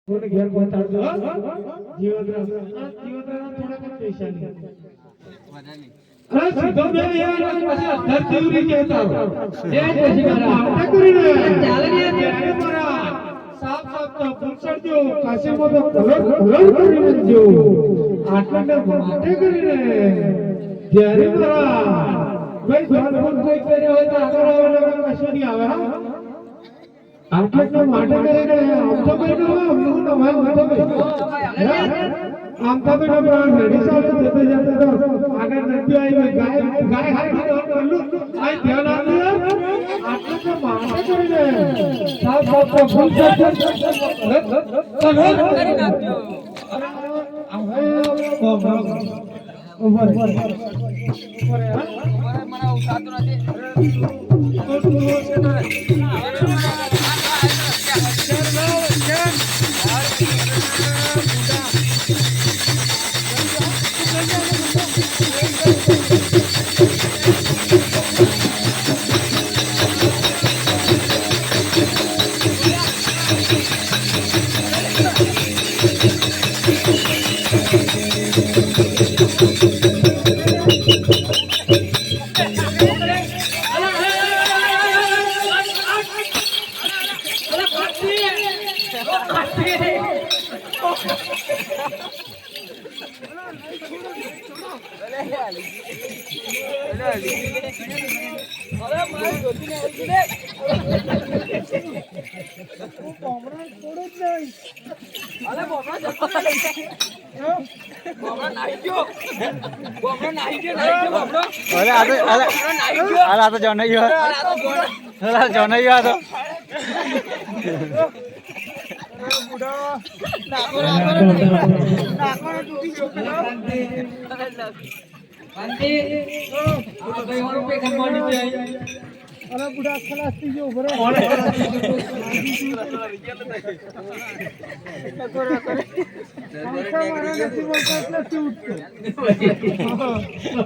કોને ઘેર પહોંચાડજો જીવનરામ થોડાક જ પૈસા લે અરે સીધો બે યાર પછી અધર જીવરી કે તારો એ પછી મારા કરીને ચાલે ને ત્યારે મારા સાફ સાફ તો પૂછડજો કાશીમો તો કલર કરીને જો આટલે માટે કરીને ત્યારે મારા ભાઈ ધોન કોઈ કર્યો હોય તો આગળ આવે કશું નહીં આવે હા આટલા માટે કરીને આમ તો બેનો હું તો ભાઈ હું તો બેનો આમ તો બેનો પ્રાણ રેડી સાલ જતે જતે તો આગળ નથી આવી ગાય હાઈ તો કરલું આ ધ્યાન આપ્યું આટલા માટે કરીને સાફ સાફ તો ફૂલ કરી નાખ્યો ઉપર મને ઉઠાતો નથી अरे बुढ़ा खलास जो बरे